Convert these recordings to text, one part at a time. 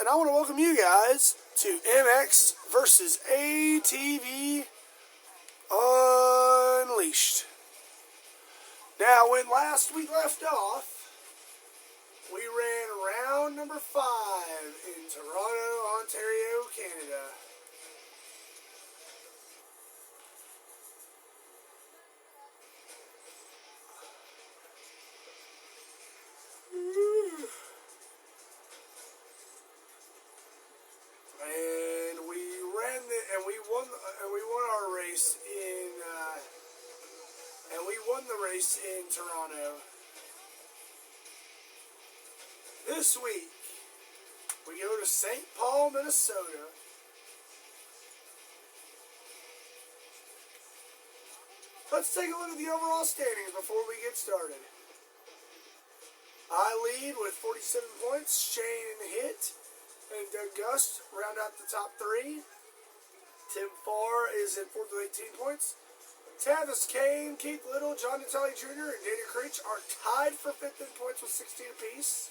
and I want to welcome you guys to MX versus ATV Unleashed. Now, when last we left off, we ran round number 5 in Toronto, Ontario, Canada. In Toronto. This week, we go to St. Paul, Minnesota. Let's take a look at the overall standings before we get started. I lead with 47 points. Shane Hitt and Doug Gust round out the top 3. Tim Farr is in 4th with 18 points. Tavis Kane, Keith Little, John Natali Jr., and Dana Creech are tied for 5th in points with 16 apiece.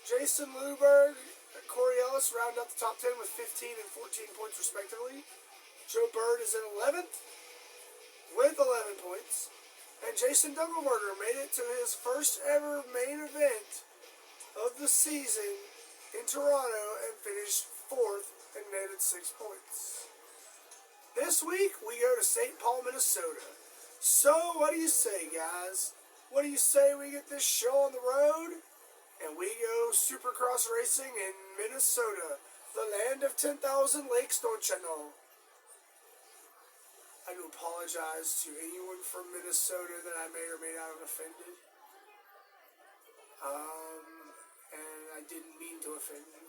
Jason Luberg and Corey Ellis round out the top 10 with 15 and 14 points respectively. Joe Bird is in 11th with 11 points. And Jason Dungelberger made it to his first ever main event of the season in Toronto and finished 4th and netted 6 points. This week, we go to St. Paul, Minnesota. So, what do you say, guys? What do you say we get this show on the road, and we go Supercross racing in Minnesota, the land of 10,000 lakes, don't you know? I do apologize to anyone from Minnesota that I may or may not have offended. And I didn't mean to offend you.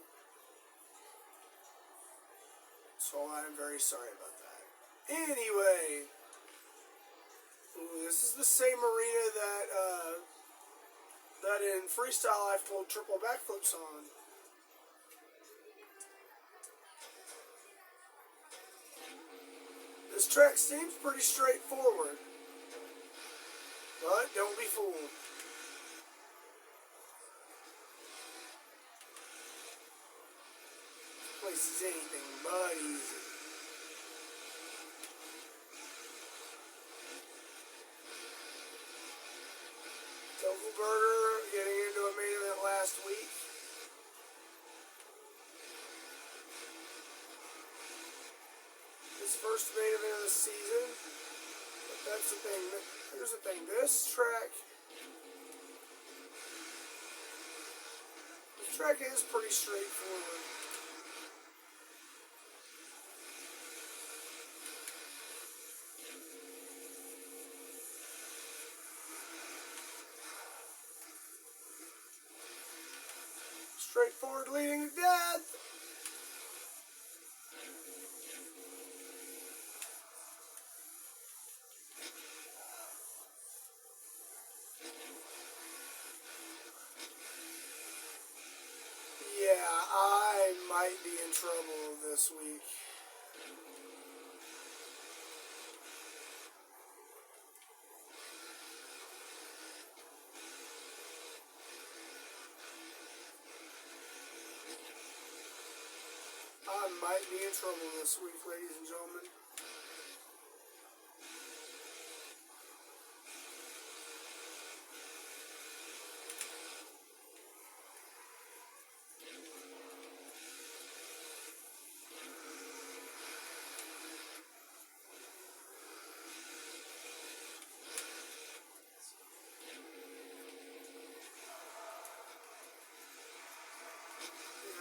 So, I'm very sorry about that. Anyway, this is the same arena that in freestyle I've pulled triple backflips on. This track seems pretty straightforward, but don't be fooled. This place is anything but easy. Dungelberger getting into a main event last week. His first main event of the season. But that's the thing. Here's the thing. This track is pretty straightforward. Straightforward leading to death. Yeah, I might be in trouble this week. I might be in trouble this week, ladies and gentlemen.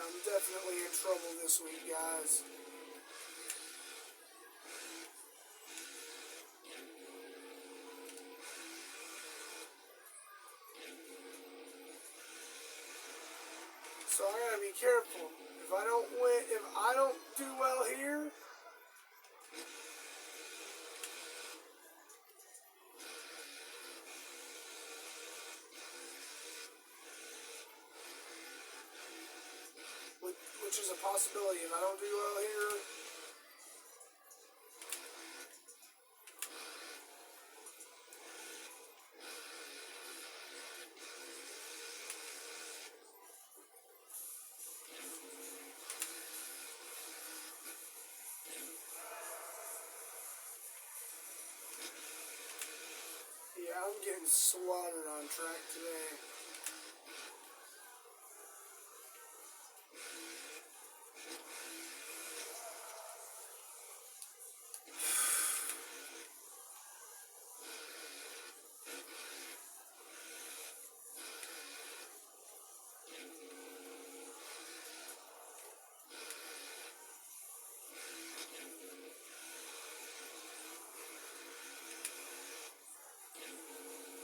I'm definitely in trouble this week, guys. So I gotta be careful. If I don't do well here, which is a possibility. If I don't do well here, I'm getting slaughtered on track today.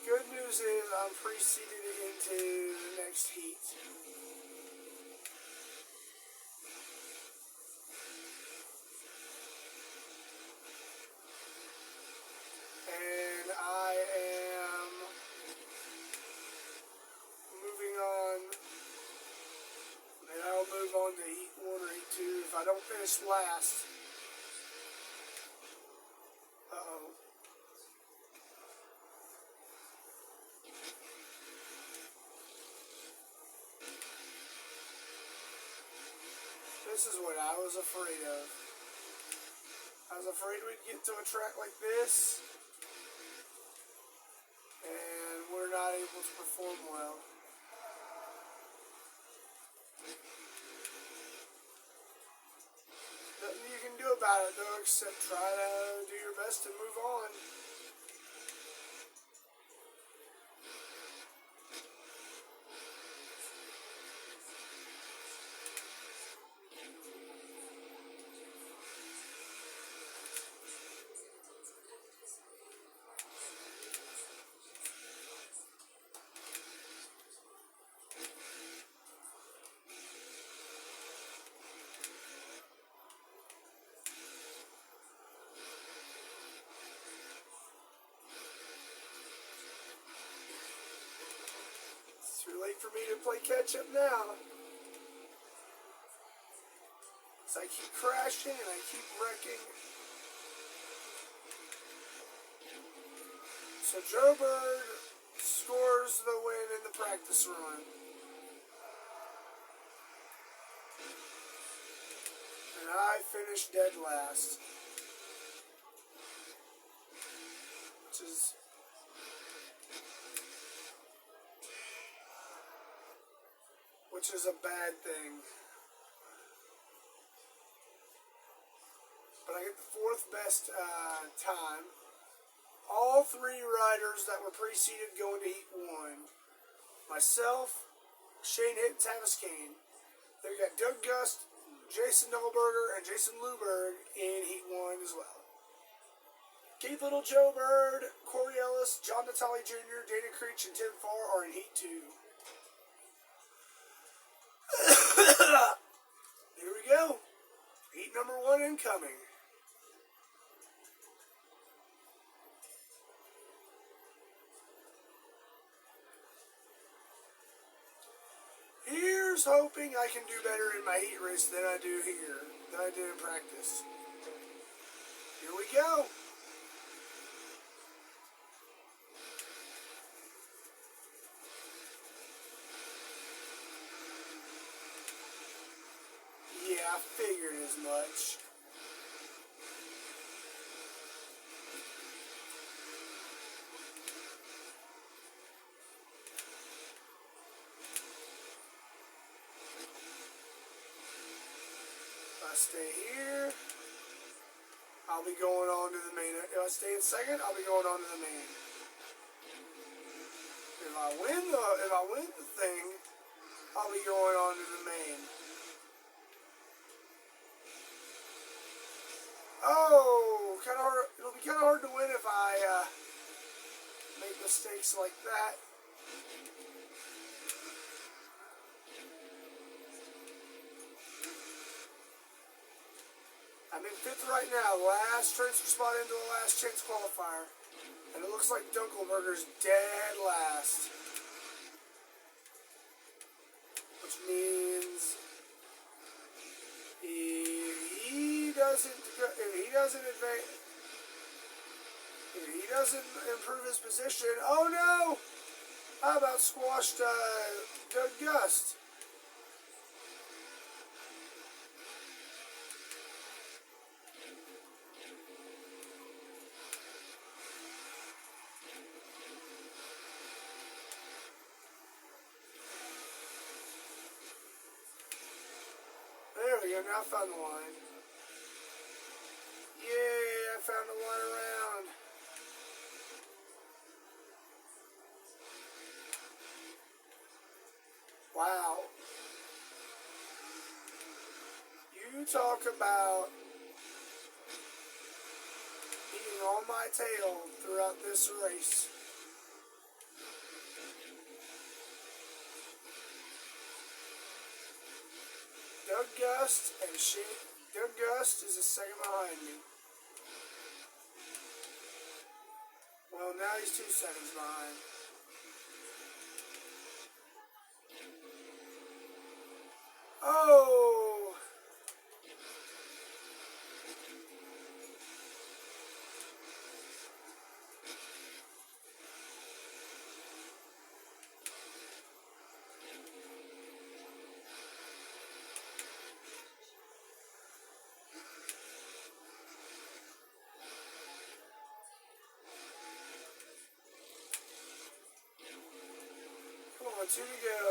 Good news is I'm preceded into the next heat. And I am moving on, and I'll move on to heat 1 or heat 2 if I don't finish last. Uh-oh. This is what I was afraid of. I was afraid we'd get to a track like this, and we're not able to perform well. Nothing you can do about it, though, except try to do your best to move on. Too late for me to play catch up now. So I keep crashing and I keep wrecking. So Joe Bird scores the win in the practice run. And I finished dead last. Which is a bad thing. But I get the 4th best time. All 3 riders that were preceded go into heat 1. Myself, Shane Hitt, and Tavis Kane. Then we got Doug Gust, Jason Nullberger, and Jason Luberg in heat 1 as well. Keith Little, Joe Bird, Corey Ellis, John Natale Jr., Dana Creech, and Tim Farr are in heat 2. Here we go. Heat number 1 incoming. Here's hoping I can do better in my heat race than I do here, than I did in practice. Here we go. I figured as much. If I stay here, I'll be going on to the main. If I stay in second, I'll be going on to the main. If I win the thing, I'll be going on to the main. Oh, kind of hard. It'll be kind of hard to win if I make mistakes like that. I'm in 5th right now, last transfer spot into the last chance qualifier, and it looks like Dunkelberger's dead last, which means if he doesn't improve his position, oh no! How about squashed Doug Gust? now I found the line. Yeah, I found the line around. Wow. You talk about eating on my tail throughout this race. Doug Gust Doug Gust is a second behind me. Well, now he's 2 seconds behind. Oh! Come on, 2 to go.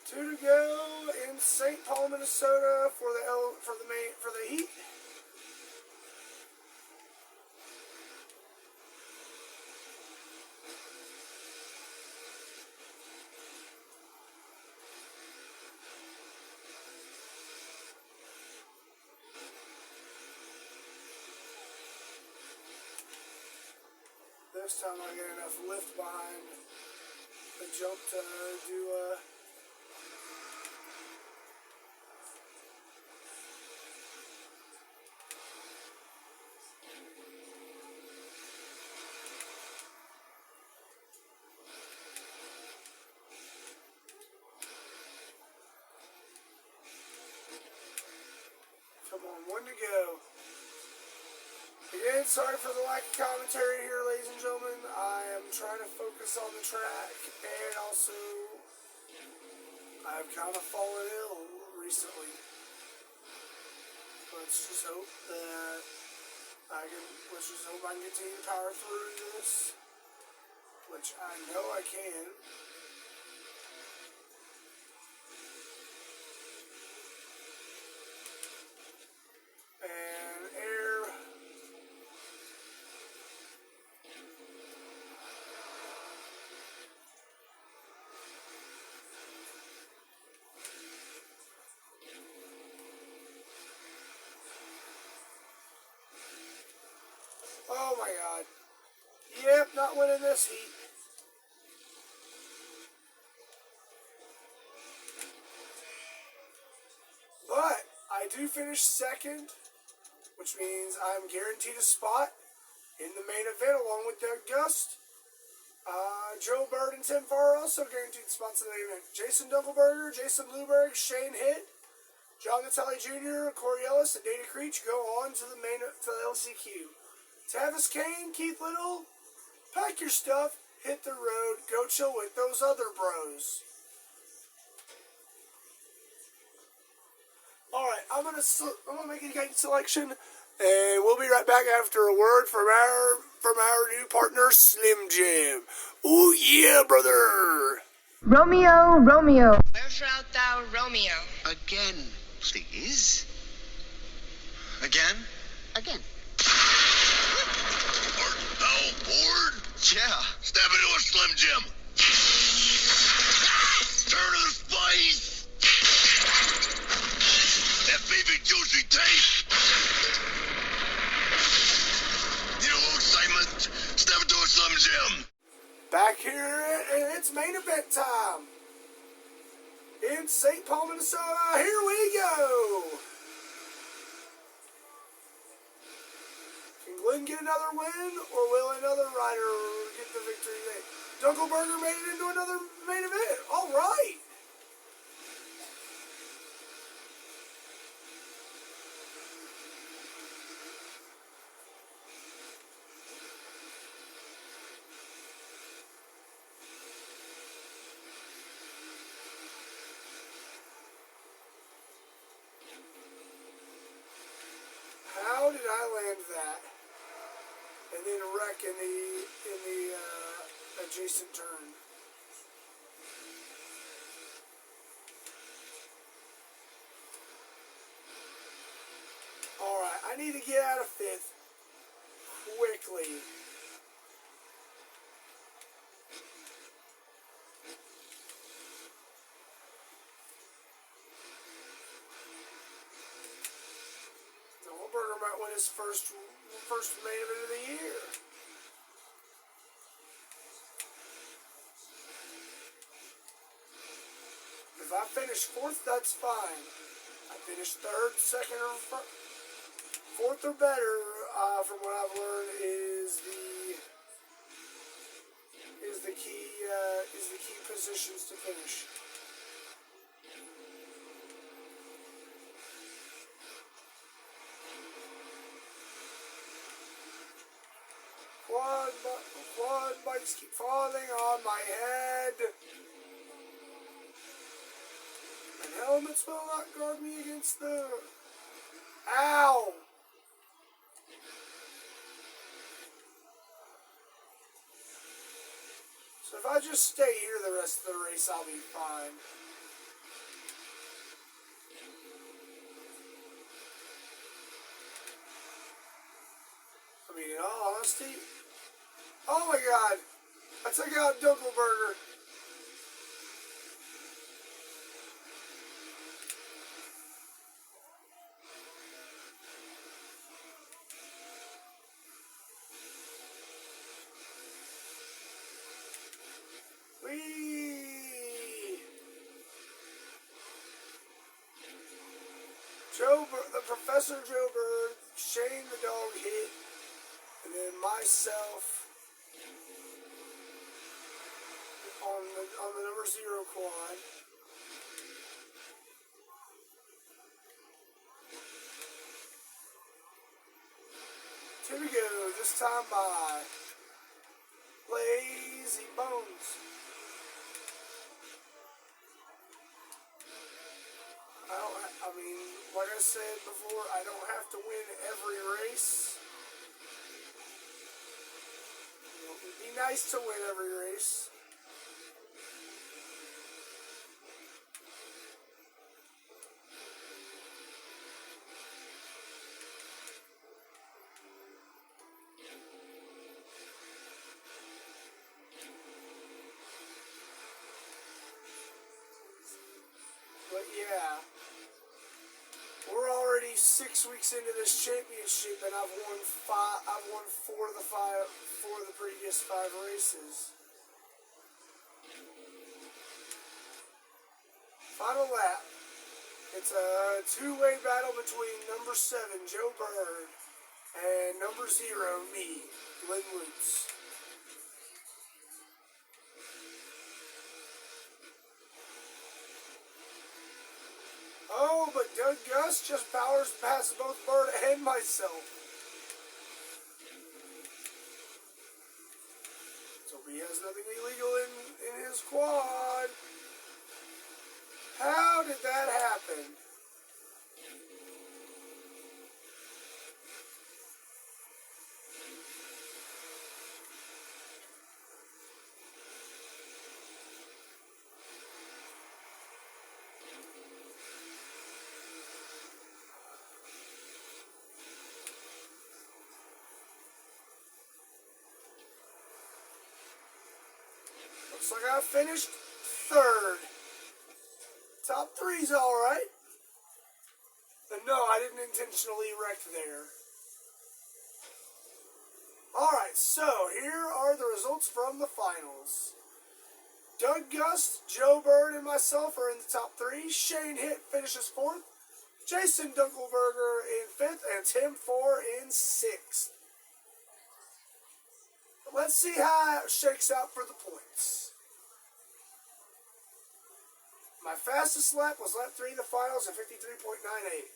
2 to go in St. Paul, Minnesota for the heat. This time I get enough lift behind the jump to do a Come on, 1 to go. Again, sorry for the lack of commentary here, ladies and gentlemen. I am trying to focus on the track, and also I've kind of fallen ill recently. Let's just hope that let's just hope I can continue to power through this, which I know I can. And air. Oh my God. Yep, not winning this heat. But I do finish second, which means I'm guaranteed a spot in the main event along with Doug Gust. Joe Bird and Tim Farr also guaranteed spots in the main event. Jason Dunkelberger, Jason Blueberg, Shane Hitt, John Natelli Jr., Corey Ellis, and Dana Creech go on to the LCQ. Tavis Kane, Keith Little, pack your stuff, hit the road, go chill with those other bros. Alright, I'm gonna make a game selection, and we'll be right back after a word from our new partner, Slim Jim. Oh yeah, brother! Romeo, Romeo. Wherefore art thou, Romeo? Again, please. Again? Again. Art thou bored? Yeah. Step into a Slim Jim. Turn to the spice. That baby juicy taste. Need a little excitement? Step into a Slim Jim. Back here, and it's main event time. In St. Paul, Minnesota, here we go. Can Glenn get another win, or will another rider get the victory today? Dunkelberger made it into another main event. All right. How did I land that? And then wreck in the adjacent turn. I need to get out of 5th quickly. Burger might win his first main event of the year. If I finish 4th, that's fine. I finish 3rd, 2nd, or 4th or better, from what I've learned, is the key positions to finish. Quad bikes keep falling on my head. And helmets will not guard me against the... Ow! So if I just stay here the rest of the race, I'll be fine. I mean, in all honesty... Oh my god! I took out Dunkelberger. The Professor Joe Bird, Shane the dog hit, and then myself on the number 0 quad. Here we go, this time by Lazy Bones. I mean, like I said before, I don't have to win every race. You know, it'd be nice to win every race. But yeah, we're already 6 weeks into this championship, and I've won 4 of the previous 5 races. Final lap. It's a two-way battle between number 7, Joe Bird, and number 0, me, Glenn Lutz. Oh, but Doug Gus just powers past both Bird and myself. So he has nothing illegal in his quad. How did that happen? Looks like I finished 3rd. Top 3's alright. But no, I didn't intentionally wreck there. Alright, so here are the results from the finals. Doug Gust, Joe Bird, and myself are in the top 3. Shane Hitt finishes 4th. Jason Dunkelberger in 5th. And Tim 4 in 6th. Let's see how it shakes out for the points. My fastest lap was lap 3 of the finals at 53.98.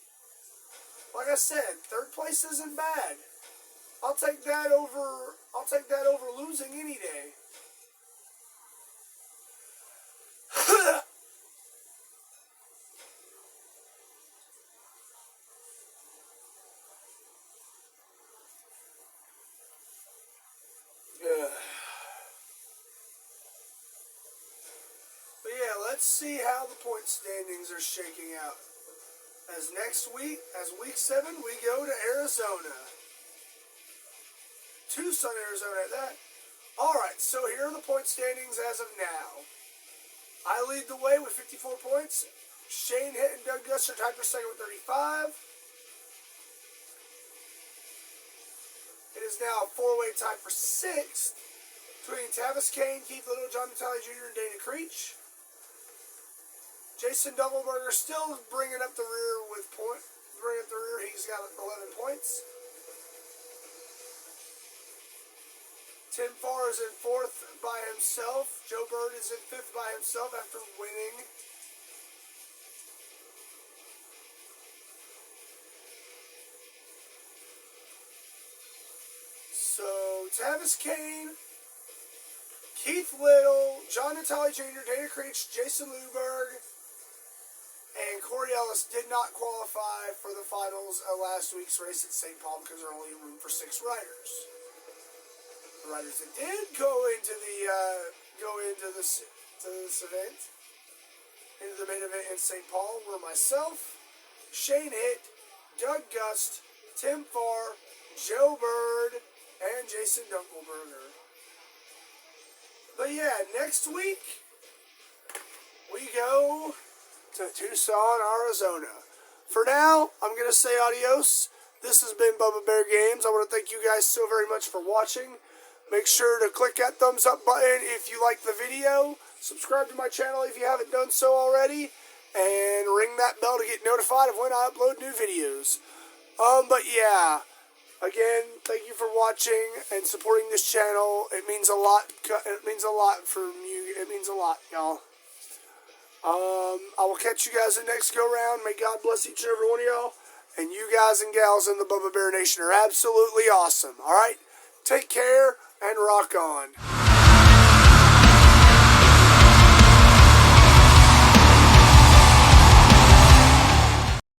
Like I said, 3rd place isn't bad. I'll take that over losing any day. But yeah, let's see how the point standings are shaking out. As next week, as week 7, we go to Arizona. Tucson, Arizona at that. Alright, so here are the point standings as of now. I lead the way with 54 points. Shane Hitt and Doug Gus are tied for second with 35. It is now a 4-way tie for 6th between Tavis Kane, Keith Little, John Natale Jr., and Dana Creech. Jason Doubleberger still bringing up the rear with He's got 11 points. Tim Farr is in 4th by himself. Joe Bird is in 5th by himself after winning. So, Tavis Kane, Keith Little, John Natale Jr., Dana Creech, Jason Luberg, and Corey Ellis did not qualify for the finals of last week's race at St. Paul because there are only room for 6 riders. The riders that did go into this event, into the main event in St. Paul, were myself, Shane Hitt, Doug Gust, Tim Farr, Joe Bird, and Jason Dunkelberger. But yeah, next week we go to Tucson, Arizona. For now, I'm going to say adios. This has been Bubba Bear Games. I want to thank you guys so very much for watching. Make sure to click that thumbs up button if you like the video. Subscribe to my channel if you haven't done so already. And ring that bell to get notified of when I upload new videos. But yeah, again, thank you for watching and supporting this channel. It means a lot. It means a lot from you. It means a lot, y'all. I will catch you guys in the next go-round. May God bless each and every one of y'all. And you guys and gals in the Bubba Bear Nation are absolutely awesome. Alright? Take care and rock on.